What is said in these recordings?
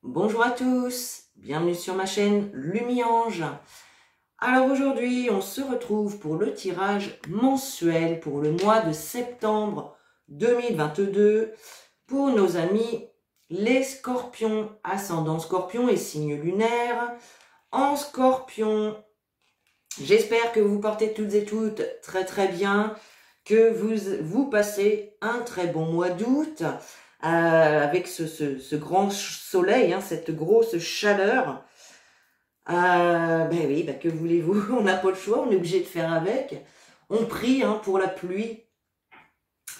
Bonjour à tous, bienvenue sur ma chaîne Lumiange. Alors aujourd'hui, on se retrouve pour le tirage mensuel pour le mois de septembre 2022 pour nos amis les scorpions, ascendant scorpion et signe lunaire en scorpion. J'espère que vous portez toutes et toutes très bien, que vous passez un très bon mois d'août. Avec ce grand soleil, cette grosse chaleur. Ben oui, que voulez-vous, on n'a pas le choix, on est obligé de faire avec. On prie pour la pluie.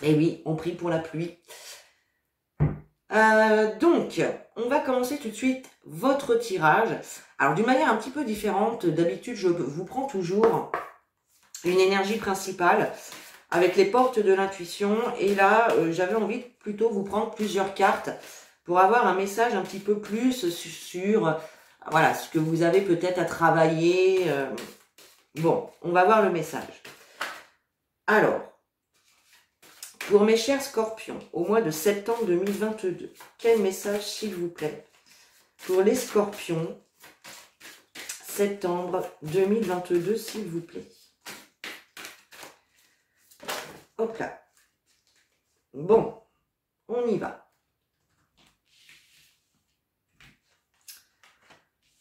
Et oui, on prie pour la pluie. Donc, on va commencer tout de suite votre tirage. Alors, d'une manière un petit peu différente, d'habitude, je vous prends toujours une énergie principale avec les portes de l'intuition. Et là, j'avais envie de plutôt vous prendre plusieurs cartes pour avoir un message un petit peu plus sur voilà, ce que vous avez peut-être à travailler. Bon, on va voir le message. Alors, pour mes chers scorpions, au mois de septembre 2022, quel message, s'il vous plaît, pour les scorpions, septembre 2022, s'il vous plaît. Hop là. Bon, on y va.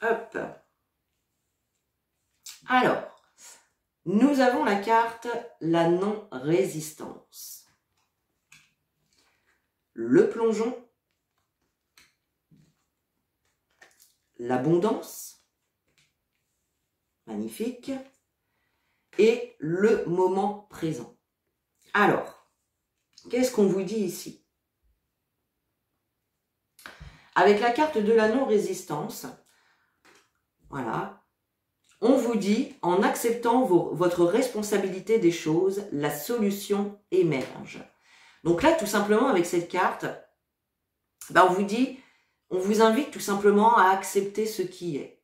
Hop. Alors, nous avons la carte la non-résistance. Le plongeon. L'abondance. Magnifique. Et le moment présent. Alors, qu'est-ce qu'on vous dit ici? Avec la carte de la non-résistance, voilà, on vous dit, en acceptant votre responsabilité des choses, la solution émerge. Donc là, tout simplement, avec cette carte, on vous dit, on vous invite tout simplement à accepter ce qui est.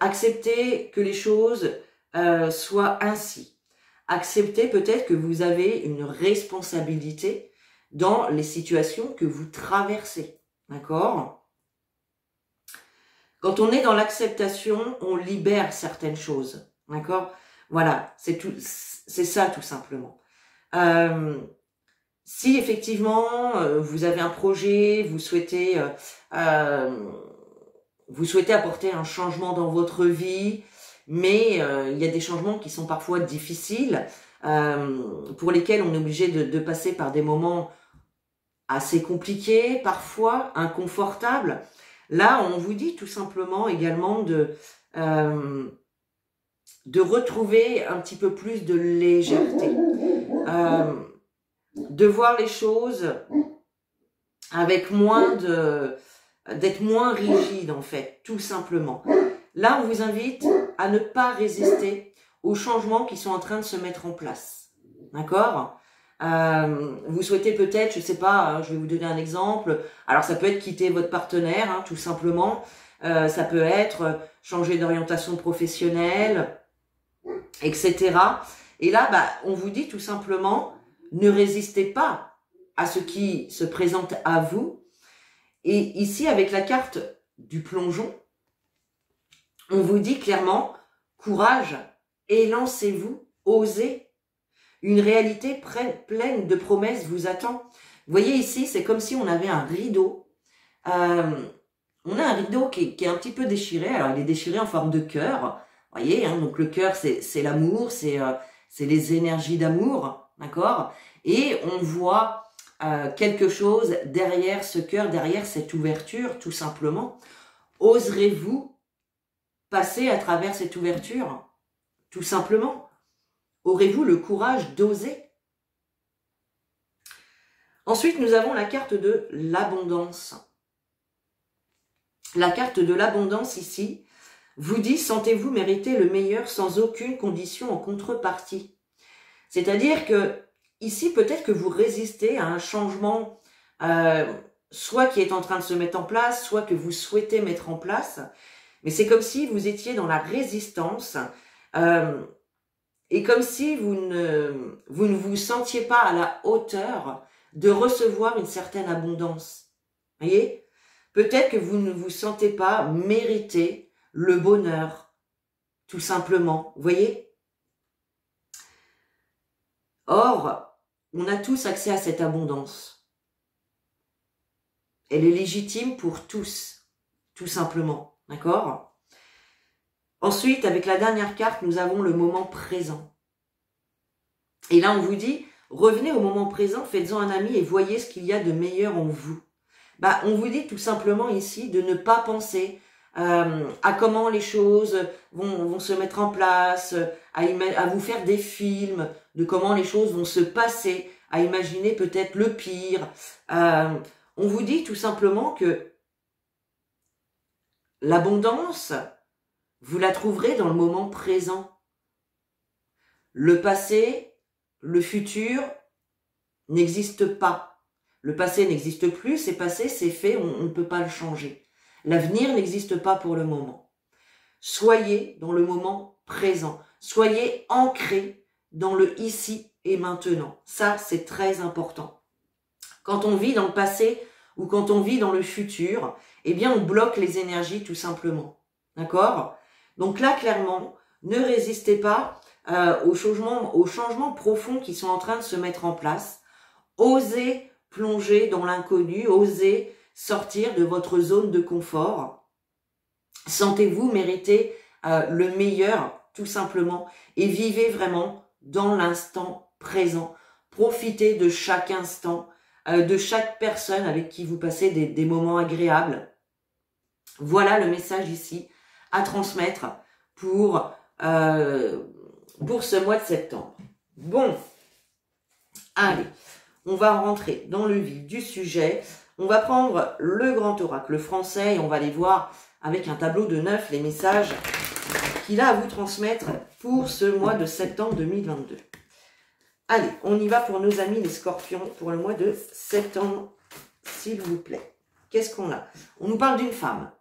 Accepter que les choses soient ainsi. Acceptez peut-être que vous avez une responsabilité dans les situations que vous traversez. D'accord? Quand on est dans l'acceptation, on libère certaines choses. D'accord? Voilà, c'est ça tout simplement. Si effectivement vous avez un projet, vous souhaitez apporter un changement dans votre vie, mais il y a des changements qui sont parfois difficiles, pour lesquels on est obligé de passer par des moments assez compliqués, parfois inconfortables. Là, on vous dit tout simplement également de retrouver un petit peu plus de légèreté, de voir les choses avec d'être moins rigide en fait, tout simplement. Là, on vous invite à ne pas résister aux changements qui sont en train de se mettre en place. D'accord? Vous souhaitez peut-être, je sais pas, je vais vous donner un exemple. Alors, ça peut être quitter votre partenaire, tout simplement. Ça peut être changer d'orientation professionnelle, etc. Et là, on vous dit tout simplement, ne résistez pas à ce qui se présente à vous. Et ici, avec la carte du plongeon, on vous dit clairement, courage, élancez-vous, osez. Une réalité pleine de promesses vous attend. Vous voyez ici, c'est comme si on avait un rideau. On a un rideau qui est un petit peu déchiré. Alors, il est déchiré en forme de cœur. Vous voyez, donc le cœur, c'est l'amour, c'est les énergies d'amour, d'accord? Et on voit quelque chose derrière ce cœur, derrière cette ouverture, tout simplement. Oserez-vous passer à travers cette ouverture, tout simplement? Aurez-vous le courage d'oser? Ensuite, nous avons la carte de l'abondance. La carte de l'abondance ici vous dit, sentez-vous mériter le meilleur sans aucune condition en contrepartie. C'est-à-dire que ici, peut-être que vous résistez à un changement, soit qui est en train de se mettre en place, soit que vous souhaitez mettre en place, mais c'est comme si vous étiez dans la résistance, et comme si vous ne vous sentiez pas à la hauteur de recevoir une certaine abondance. Vous voyez? Peut-être que vous ne vous sentez pas mériter le bonheur, tout simplement. Vous voyez? Or, on a tous accès à cette abondance. Elle est légitime pour tous, tout simplement. D'accord? Ensuite, avec la dernière carte, nous avons le moment présent. Et là, on vous dit, revenez au moment présent, faites-en un ami et voyez ce qu'il y a de meilleur en vous. Bah, on vous dit tout simplement ici de ne pas penser à comment les choses vont se mettre en place, à vous faire des films de comment les choses vont se passer, à imaginer peut-être le pire. On vous dit tout simplement que l'abondance, vous la trouverez dans le moment présent. Le passé, le futur n'existe pas. Le passé n'existe plus, c'est passé, c'est fait, on ne peut pas le changer. L'avenir n'existe pas pour le moment. Soyez dans le moment présent. Soyez ancrés dans le ici et maintenant. Ça, c'est très important. Quand on vit dans le passé ou quand on vit dans le futur, eh bien, on bloque les énergies tout simplement. D'accord? Donc là, clairement, ne résistez pas aux changements profonds qui sont en train de se mettre en place. Osez plonger dans l'inconnu, osez sortir de votre zone de confort. Sentez-vous mériter le meilleur, tout simplement, et vivez vraiment dans l'instant présent. Profitez de chaque instant, de chaque personne avec qui vous passez des moments agréables. Voilà le message ici à transmettre pour ce mois de septembre. Bon, allez, on va rentrer dans le vif du sujet. On va prendre le grand oracle français et on va aller voir avec un tableau de 9 les messages qu'il a à vous transmettre pour ce mois de septembre 2022. Allez, on y va pour nos amis les scorpions pour le mois de septembre, s'il vous plaît. Qu'est-ce qu'on a? On nous parle d'une femme.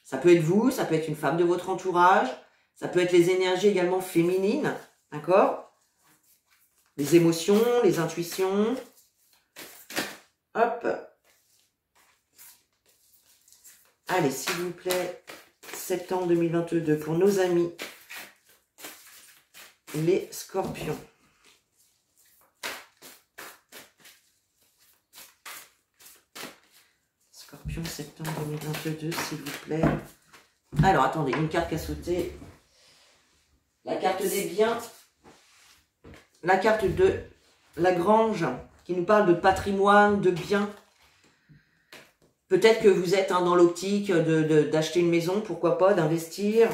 Ça peut être vous, ça peut être une femme de votre entourage, ça peut être les énergies également féminines, d'accord? Les émotions, les intuitions. Hop. Allez, s'il vous plaît, septembre 2022 pour nos amis, les scorpions. Scorpion, septembre 2022, s'il vous plaît. Alors, attendez, une carte qui a sauté. La carte des biens. La carte de la grange, qui nous parle de patrimoine, de biens. Peut-être que vous êtes dans l'optique d'acheter une maison, pourquoi pas, d'investir.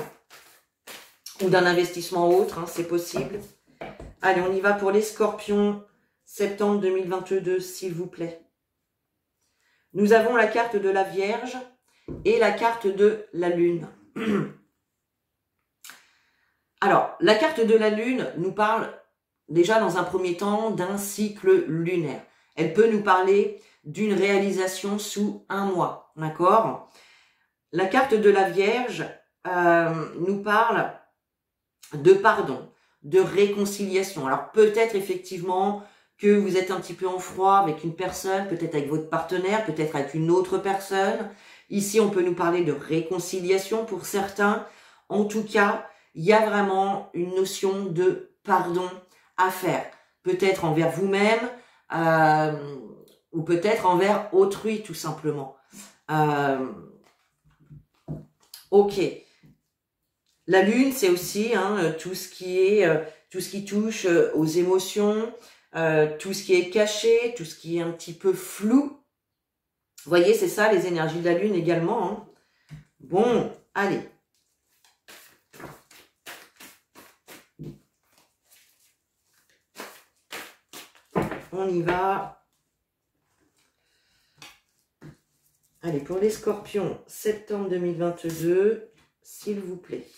Ou d'un investissement autre, c'est possible. Allez, on y va pour les scorpions, septembre 2022, s'il vous plaît. Nous avons la carte de la Vierge et la carte de la Lune. Alors, la carte de la Lune nous parle déjà dans un premier temps d'un cycle lunaire. Elle peut nous parler d'une réalisation sous un mois, d'accord? La carte de la Vierge nous parle de pardon, de réconciliation. Alors peut-être effectivement que vous êtes un petit peu en froid avec une personne, peut-être avec votre partenaire, peut-être avec une autre personne. Ici, on peut nous parler de réconciliation pour certains. En tout cas, il y a vraiment une notion de pardon à faire. Peut-être envers vous-même ou peut-être envers autrui, tout simplement. Ok. La Lune, c'est aussi tout ce qui touche aux émotions, tout ce qui est caché, tout ce qui est un petit peu flou. Vous voyez, c'est ça, les énergies de la Lune également. Bon, allez. On y va. Allez, pour les scorpions, septembre 2022, s'il vous plaît.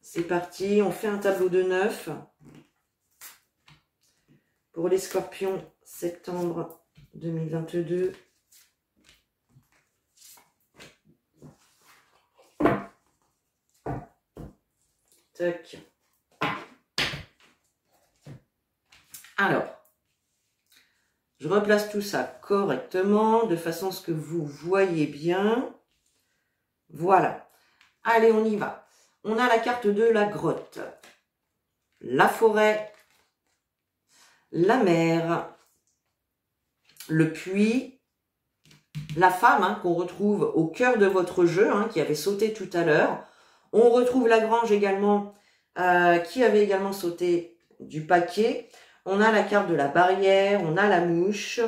C'est parti, on fait un tableau de 9. Pour les scorpions, septembre 2022. Tac. Alors, Je replace tout ça correctement, de façon à ce que vous voyez bien. Voilà. Allez, on y va. On a la carte de la grotte, la forêt, la mer, le puits, la femme hein, qu'on retrouve au cœur de votre jeu, hein, qui avait sauté tout à l'heure. On retrouve la grange également, qui avait également sauté du paquet. On a la carte de la barrière, on a la mouche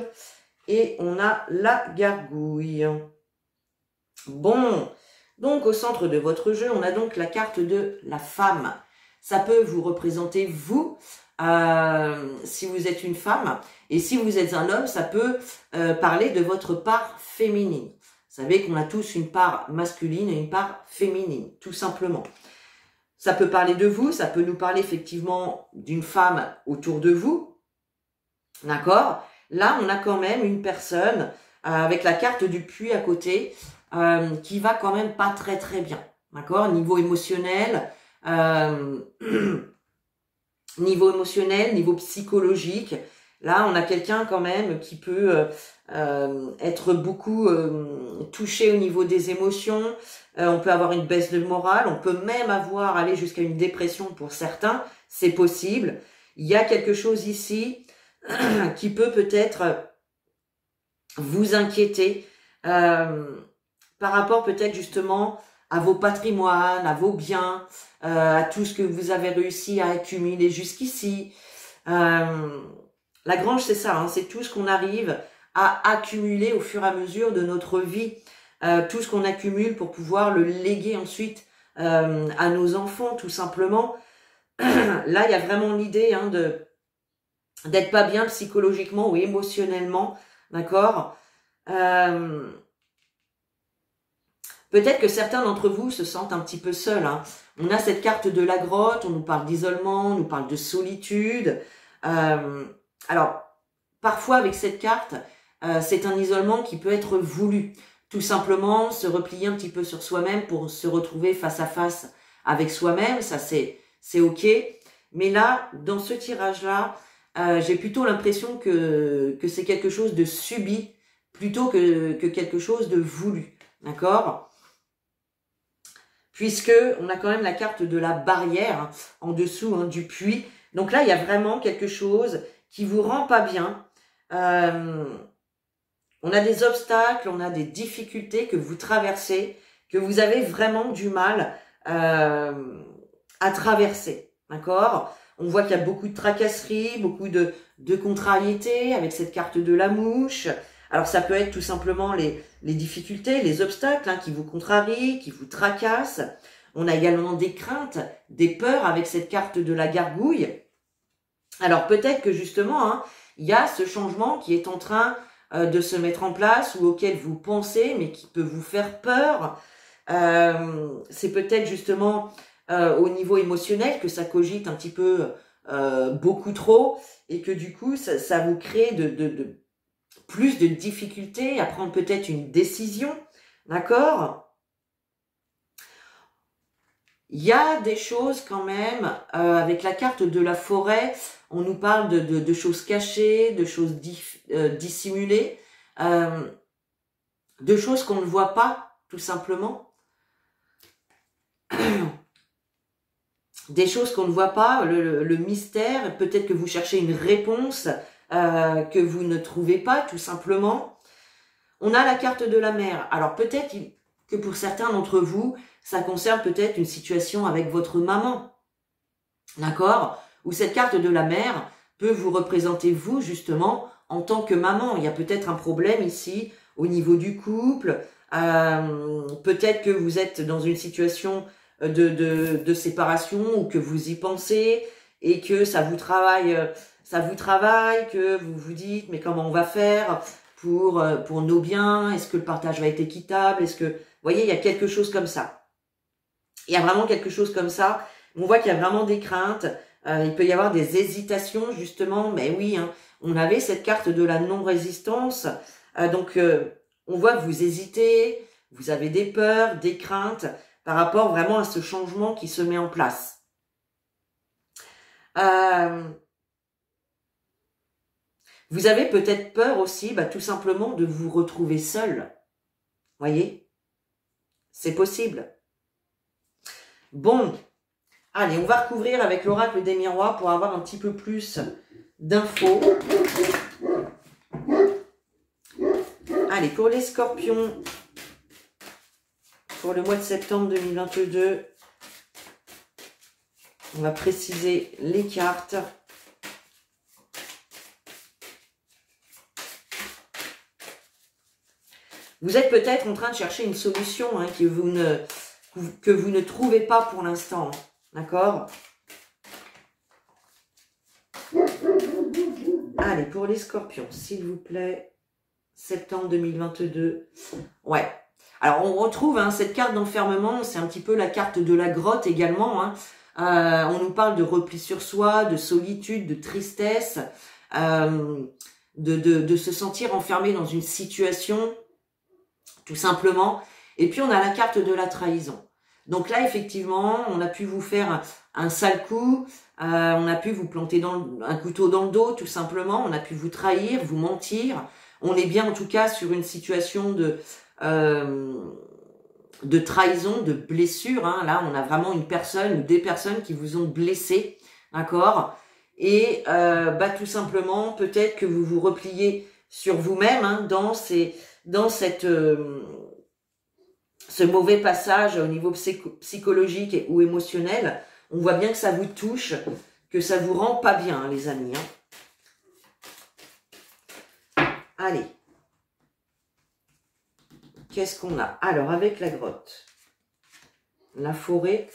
et on a la gargouille. Bon, donc au centre de votre jeu, on a donc la carte de la femme. Ça peut vous représenter vous, si vous êtes une femme. Et si vous êtes un homme, ça peut parler de votre part féminine. Vous savez qu'on a tous une part masculine et une part féminine, tout simplement. Ça peut parler de vous, ça peut nous parler effectivement d'une femme autour de vous. D'accord? Là, on a quand même une personne avec la carte du puits à côté qui va quand même pas très très bien. D'accord? Niveau émotionnel, niveau psychologique. Là, on a quelqu'un quand même qui peut être beaucoup touché au niveau des émotions. On peut avoir une baisse de morale. On peut même aller jusqu'à une dépression pour certains. C'est possible. Il y a quelque chose ici qui peut peut-être vous inquiéter par rapport peut-être justement à vos patrimoines, à vos biens, à tout ce que vous avez réussi à accumuler jusqu'ici. La grange, c'est ça, hein, c'est tout ce qu'on arrive à accumuler au fur et à mesure de notre vie, tout ce qu'on accumule pour pouvoir le léguer ensuite à nos enfants, tout simplement. Là, il y a vraiment l'idée hein, d'être pas bien psychologiquement ou émotionnellement, d'accord. Peut-être que certains d'entre vous se sentent un petit peu seuls. Hein. On a cette carte de la grotte, on nous parle d'isolement, on nous parle de solitude. Alors, parfois avec cette carte, c'est un isolement qui peut être voulu. Tout simplement se replier un petit peu sur soi-même pour se retrouver face à face avec soi-même, ça c'est ok. Mais là, dans ce tirage-là, j'ai plutôt l'impression que c'est quelque chose de subi plutôt que quelque chose de voulu. D'accord ? Puisque on a quand même la carte de la barrière hein, en dessous hein, du puits. Donc là, il y a vraiment quelque chose qui vous rend pas bien. On a des obstacles, on a des difficultés que vous traversez, que vous avez vraiment du mal à traverser. D'accord ? On voit qu'il y a beaucoup de tracasseries, beaucoup de contrariétés avec cette carte de la mouche. Alors ça peut être tout simplement les difficultés, les obstacles hein, qui vous contrarient, qui vous tracassent. On a également des craintes, des peurs avec cette carte de la gargouille. Alors peut-être que justement, hein, il y a ce changement qui est en train de se mettre en place ou auquel vous pensez, mais qui peut vous faire peur. C'est peut-être justement au niveau émotionnel que ça cogite un petit peu beaucoup trop et que du coup, ça vous crée plus de difficultés à prendre peut-être une décision, d'accord ? Il y a des choses quand même, avec la carte de la forêt, on nous parle de choses cachées, de choses dissimulées, de choses qu'on ne voit pas, tout simplement. Des choses qu'on ne voit pas, le mystère, peut-être que vous cherchez une réponse que vous ne trouvez pas, tout simplement. On a la carte de la mer. Alors peut-être que pour certains d'entre vous, ça concerne peut-être une situation avec votre maman, d'accord ? Ou cette carte de la mer peut vous représenter vous, justement, en tant que maman. Il y a peut-être un problème ici au niveau du couple. Peut-être que vous êtes dans une situation de séparation ou que vous y pensez et que ça vous travaille, que vous vous dites mais comment on va faire pour nos biens, est-ce que le partage va être équitable, est-ce que, vous voyez, il y a quelque chose comme ça. Il y a vraiment quelque chose comme ça. On voit qu'il y a vraiment des craintes, il peut y avoir des hésitations justement, mais oui, hein, on avait cette carte de la non-résistance, donc on voit que vous hésitez, vous avez des peurs, des craintes, par rapport vraiment à ce changement qui se met en place. Vous avez peut-être peur aussi, tout simplement, de vous retrouver seul. Voyez? C'est possible. Bon, allez, on va recouvrir avec l'oracle des miroirs pour avoir un petit peu plus d'infos. Allez, pour les scorpions, pour le mois de septembre 2022, on va préciser les cartes. Vous êtes peut-être en train de chercher une solution que vous ne trouvez pas pour l'instant. D'accord? Allez, pour les scorpions, s'il vous plaît. Septembre 2022. Ouais. Alors, on retrouve cette carte d'enfermement. C'est un petit peu la carte de la grotte également. On nous parle de repli sur soi, de solitude, de tristesse, de se sentir enfermé dans une situation, tout simplement. Et puis, on a la carte de la trahison. Donc là, effectivement, on a pu vous faire un sale coup, on a pu vous planter un couteau dans le dos, tout simplement. On a pu vous trahir, vous mentir. On est bien, en tout cas, sur une situation de trahison, de blessure. Là, on a vraiment une personne ou des personnes qui vous ont blessé, d'accord? Et tout simplement, peut-être que vous vous repliez sur vous-même dans ce mauvais passage au niveau psychologique ou émotionnel. On voit bien que ça vous touche, que ça vous rend pas bien, les amis. Allez. Qu'est-ce qu'on a? Alors, avec la grotte, la forêt,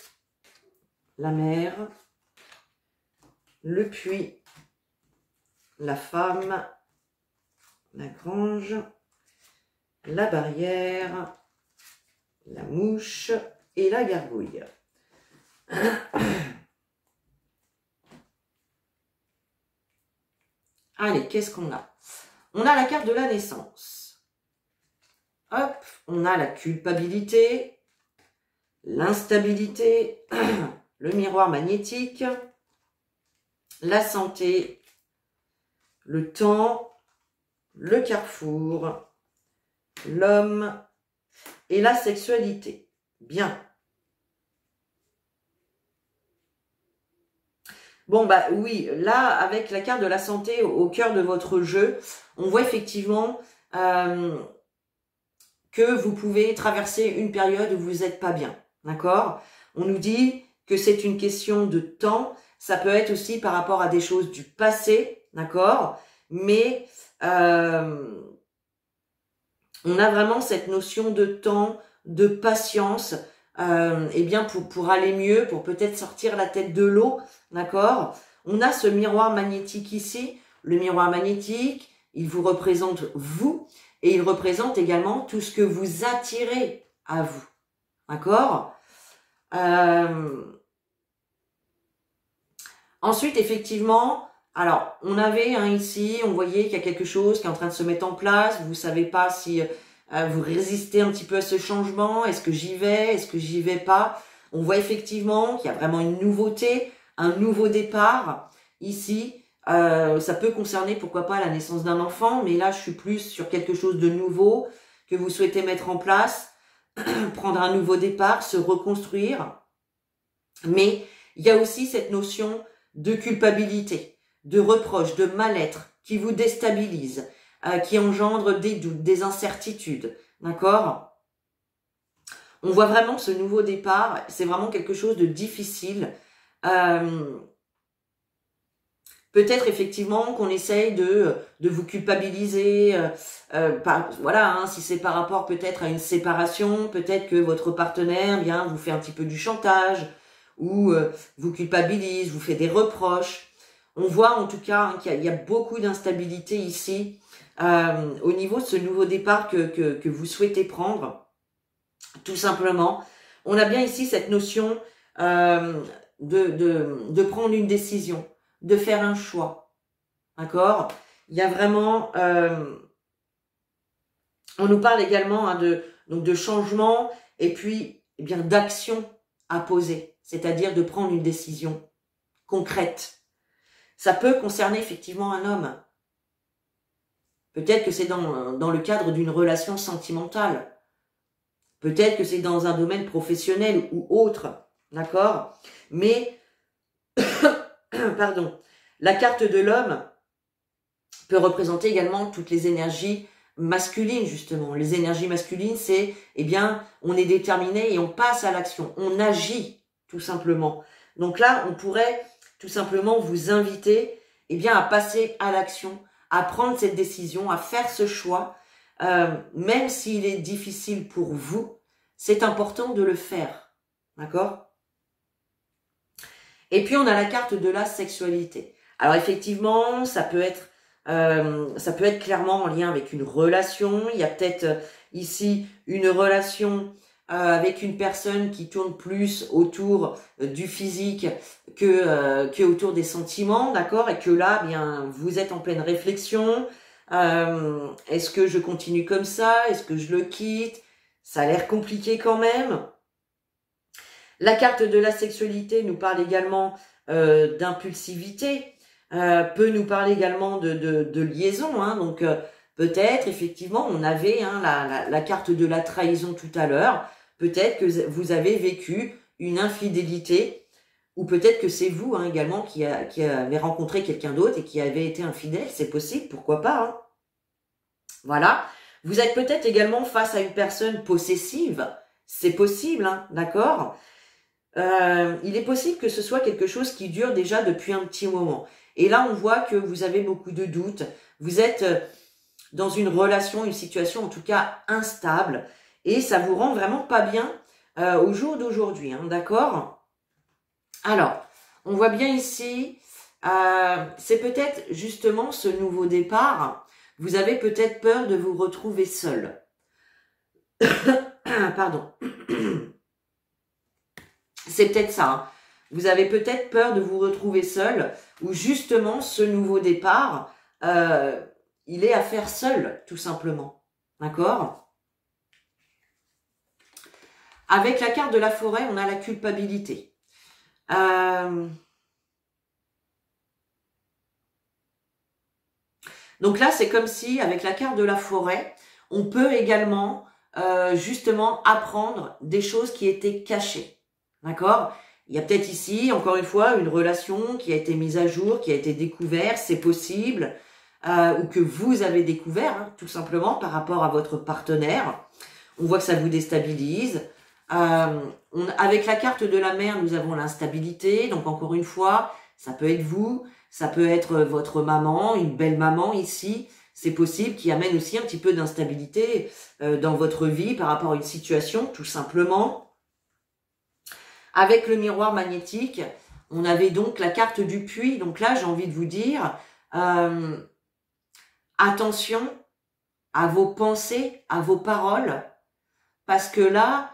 la mer, le puits, la femme, la grange, la barrière, la mouche et la gargouille. Allez, qu'est-ce qu'on a? On a la carte de la naissance. Hop, on a la culpabilité, l'instabilité, le miroir magnétique, la santé, le temps, le carrefour, l'homme et la sexualité. Bien. Bon, oui, là, avec la carte de la santé au cœur de votre jeu, on voit effectivement que vous pouvez traverser une période où vous n'êtes pas bien, d'accord? On nous dit que c'est une question de temps, ça peut être aussi par rapport à des choses du passé, d'accord? Mais on a vraiment cette notion de temps, de patience, pour aller mieux, pour peut-être sortir la tête de l'eau, d'accord? On a ce miroir magnétique ici. Le miroir magnétique, il vous représente vous et il représente également tout ce que vous attirez à vous, d'accord? Ensuite, effectivement, alors, on avait ici, on voyait qu'il y a quelque chose qui est en train de se mettre en place. Vous ne savez pas si vous résistez un petit peu à ce changement. Est-ce que j'y vais? Est-ce que j'y vais pas? On voit effectivement qu'il y a vraiment une nouveauté, un nouveau départ. Ici, ça peut concerner, pourquoi pas, la naissance d'un enfant. Mais là, je suis plus sur quelque chose de nouveau que vous souhaitez mettre en place. Prendre un nouveau départ, se reconstruire. Mais il y a aussi cette notion de culpabilité, de reproche, de mal-être qui vous déstabilise, qui engendre des doutes, des incertitudes, d'accord? On voit vraiment ce nouveau départ, c'est vraiment quelque chose de difficile. Peut-être effectivement qu'on essaye de vous culpabiliser, si c'est par rapport peut-être à une séparation, peut-être que votre partenaire vous fait un petit peu du chantage, ou vous culpabilise, vous fait des reproches. On voit en tout cas qu'il y a beaucoup d'instabilité ici au niveau de ce nouveau départ que vous souhaitez prendre, tout simplement. On a bien ici cette notion de prendre une décision, de faire un choix, d'accord? Il y a vraiment... on nous parle également de changement et puis d'action à poser, c'est-à-dire de prendre une décision concrète. Ça peut concerner effectivement un homme. Peut-être que c'est dans le cadre d'une relation sentimentale. Peut-être que c'est dans un domaine professionnel ou autre. D'accord? Mais, pardon, la carte de l'homme peut représenter également toutes les énergies masculines, justement. Les énergies masculines, c'est, eh bien, on est déterminé et on passe à l'action. On agit, tout simplement. Donc là, on pourrait tout simplement vous inviter, eh bien, à passer à l'action, à prendre cette décision, à faire ce choix, même s'il est difficile pour vous, c'est important de le faire. D'accord? Et puis, on a la carte de la sexualité. Alors, effectivement, ça peut être clairement en lien avec une relation. Il y a peut-être ici une relation avec une personne qui tourne plus autour du physique que autour des sentiments, d'accord? Et que là, bien, vous êtes en pleine réflexion. Est-ce que je continue comme ça? Est-ce que je le quitte? Ça a l'air compliqué quand même. La carte de la sexualité nous parle également d'impulsivité. Peut nous parler également de liaison, hein, donc peut-être effectivement on avait la carte de la trahison tout à l'heure, peut-être que vous avez vécu une infidélité, ou peut-être que c'est vous également qui avez rencontré quelqu'un d'autre et qui avez été infidèle, c'est possible, pourquoi pas, hein. Voilà, vous êtes peut-être également face à une personne possessive, c'est possible, hein, d'accord. Il est possible que ce soit quelque chose qui dure déjà depuis un petit moment. Et là, on voit que vous avez beaucoup de doutes. Vous êtes dans une relation, une situation en tout cas instable. Et ça vous rend vraiment pas bien au jour d'aujourd'hui. Hein, d'accord? Alors, on voit bien ici, c'est peut-être justement ce nouveau départ. Vous avez peut-être peur de vous retrouver seul. Pardon. C'est peut-être ça. Hein. Vous avez peut-être peur de vous retrouver seul, ou justement ce nouveau départ, il est à faire seul, tout simplement. D'accord? Avec la carte de la forêt, on a la culpabilité. Donc là, c'est comme si, avec la carte de la forêt, on peut également, justement, apprendre des choses qui étaient cachées. D'accord? Il y a peut-être ici, encore une fois, une relation qui a été mise à jour, qui a été découverte, c'est possible, ou que vous avez découvert, hein, tout simplement, par rapport à votre partenaire. On voit que ça vous déstabilise. Avec la carte de la mer, nous avons l'instabilité. Donc, encore une fois, ça peut être vous, ça peut être votre maman, une belle maman ici. C'est possible, qui amène aussi un petit peu d'instabilité dans votre vie par rapport à une situation, tout simplement. Avec le miroir magnétique, on avait donc la carte du puits. Donc là, j'ai envie de vous dire, attention à vos pensées, à vos paroles, parce que là,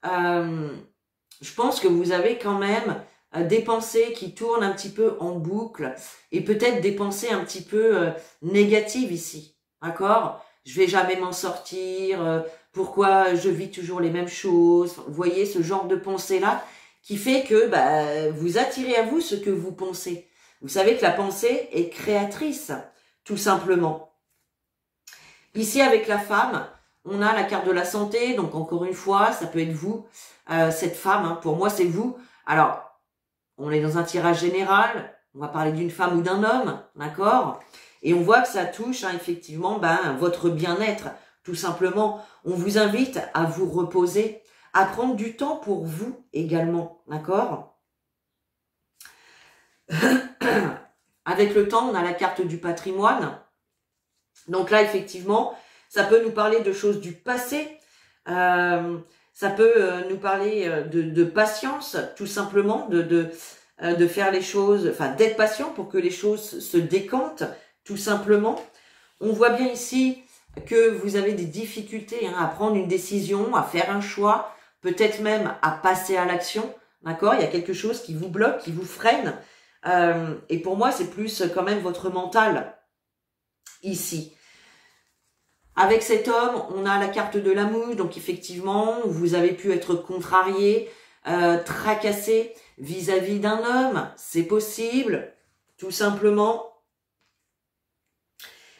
je pense que vous avez quand même des pensées qui tournent un petit peu en boucle et peut-être des pensées un petit peu négatives ici, d'accord? Je vais jamais m'en sortir, pourquoi je vis toujours les mêmes choses, vous voyez ce genre de pensée-là qui fait que vous attirez à vous ce que vous pensez. Vous savez que la pensée est créatrice, tout simplement. Ici, avec la femme, on a la carte de la santé, donc encore une fois, ça peut être vous, cette femme, hein, pour moi c'est vous. Alors, on est dans un tirage général, on va parler d'une femme ou d'un homme, d'accord? Et on voit que ça touche effectivement votre bien-être, tout simplement. On vous invite à vous reposer, à prendre du temps pour vous également, d'accord? Avec le temps, on a la carte du patrimoine. Donc là, effectivement, ça peut nous parler de choses du passé, ça peut nous parler de patience, tout simplement, de faire les choses, enfin d'être patient pour que les choses se décantent, tout simplement. On voit bien ici que vous avez des difficultés à prendre une décision, à faire un choix, peut-être même à passer à l'action, d'accord? Il y a quelque chose qui vous bloque, qui vous freine, et pour moi, c'est plus quand même votre mental, ici. Avec cet homme, on a la carte de la mouche, donc effectivement, vous avez pu être contrarié, tracassé vis-à-vis d'un homme, c'est possible, tout simplement.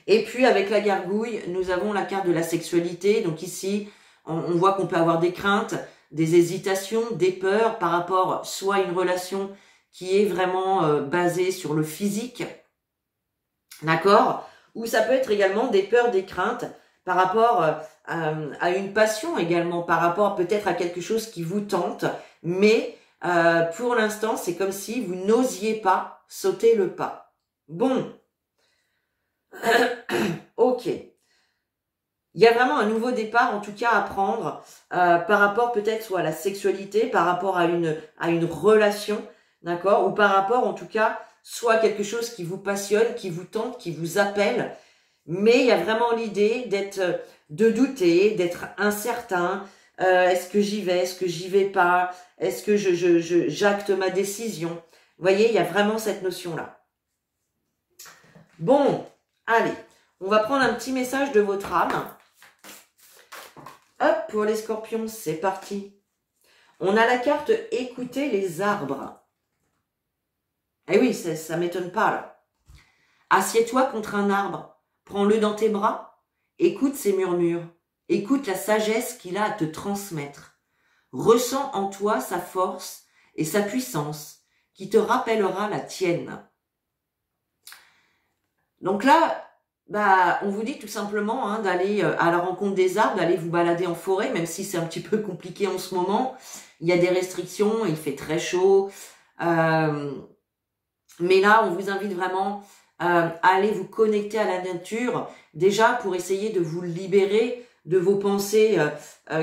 Et puis avec la gargouille, nous avons la carte de la sexualité. Donc ici, on voit qu'on peut avoir des craintes, des hésitations, des peurs par rapport soit à une relation qui est vraiment basée sur le physique, d'accord? Ou ça peut être également des peurs, des craintes par rapport à une passion également, par rapport peut-être à quelque chose qui vous tente, mais pour l'instant, c'est comme si vous n'osiez pas sauter le pas. Bon, ok. Il y a vraiment un nouveau départ, en tout cas, à prendre par rapport peut-être soit à la sexualité, par rapport à une relation, d'accord? Ou par rapport, en tout cas, soit à quelque chose qui vous passionne, qui vous tente, qui vous appelle. Mais il y a vraiment l'idée de douter, d'être incertain. Est-ce que j'y vais? Est-ce que j'y vais pas? Est-ce que j'acte ma décision? Vous voyez, il y a vraiment cette notion-là. Bon, allez, on va prendre un petit message de votre âme. Hop, pour les scorpions, c'est parti. On a la carte « Écoutez les arbres ». Eh oui, ça m'étonne pas, là. Assieds-toi contre un arbre, prends-le dans tes bras, écoute ses murmures, écoute la sagesse qu'il a à te transmettre. Ressens en toi sa force et sa puissance qui te rappellera la tienne. Donc là, on vous dit tout simplement d'aller à la rencontre des arbres, d'aller vous balader en forêt, même si c'est un petit peu compliqué en ce moment. Il y a des restrictions, il fait très chaud. Mais là, on vous invite vraiment à aller vous connecter à la nature, déjà pour essayer de vous libérer de vos pensées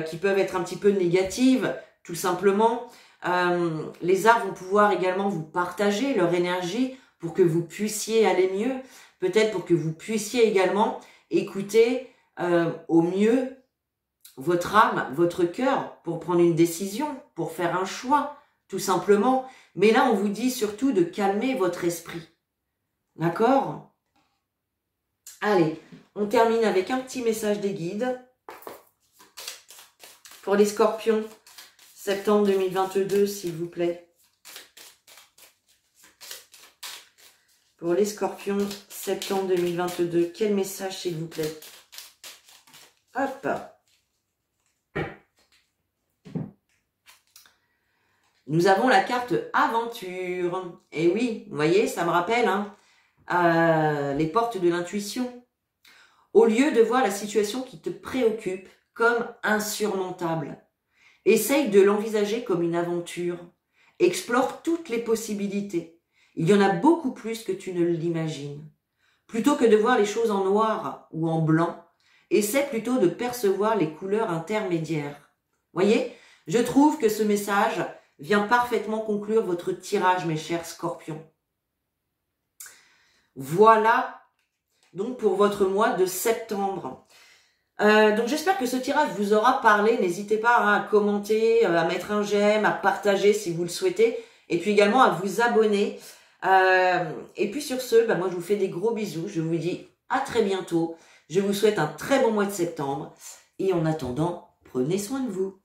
qui peuvent être un petit peu négatives, tout simplement. Les arbres vont pouvoir également vous partager leur énergie pour que vous puissiez aller mieux. Peut-être pour que vous puissiez également écouter au mieux votre âme, votre cœur, pour prendre une décision, pour faire un choix, tout simplement. Mais là, on vous dit surtout de calmer votre esprit. D'accord? Allez, on termine avec un petit message des guides. Pour les scorpions, septembre 2022, s'il vous plaît. Pour les scorpions, septembre 2022, quel message s'il vous plaît? Hop. Nous avons la carte aventure. Et oui, vous voyez, ça me rappelle les portes de l'intuition. Au lieu de voir la situation qui te préoccupe comme insurmontable, essaye de l'envisager comme une aventure. Explore toutes les possibilités. Il y en a beaucoup plus que tu ne l'imagines. Plutôt que de voir les choses en noir ou en blanc, essaie plutôt de percevoir les couleurs intermédiaires. Voyez, je trouve que ce message vient parfaitement conclure votre tirage, mes chers scorpions. Voilà donc pour votre mois de septembre. Donc j'espère que ce tirage vous aura parlé. N'hésitez pas à commenter, à mettre un j'aime, à partager si vous le souhaitez. Et puis également à vous abonner. Et puis sur ce, moi je vous fais des gros bisous. Je vous dis à très bientôt. Je vous souhaite un très bon mois de septembre. Et en attendant, prenez soin de vous.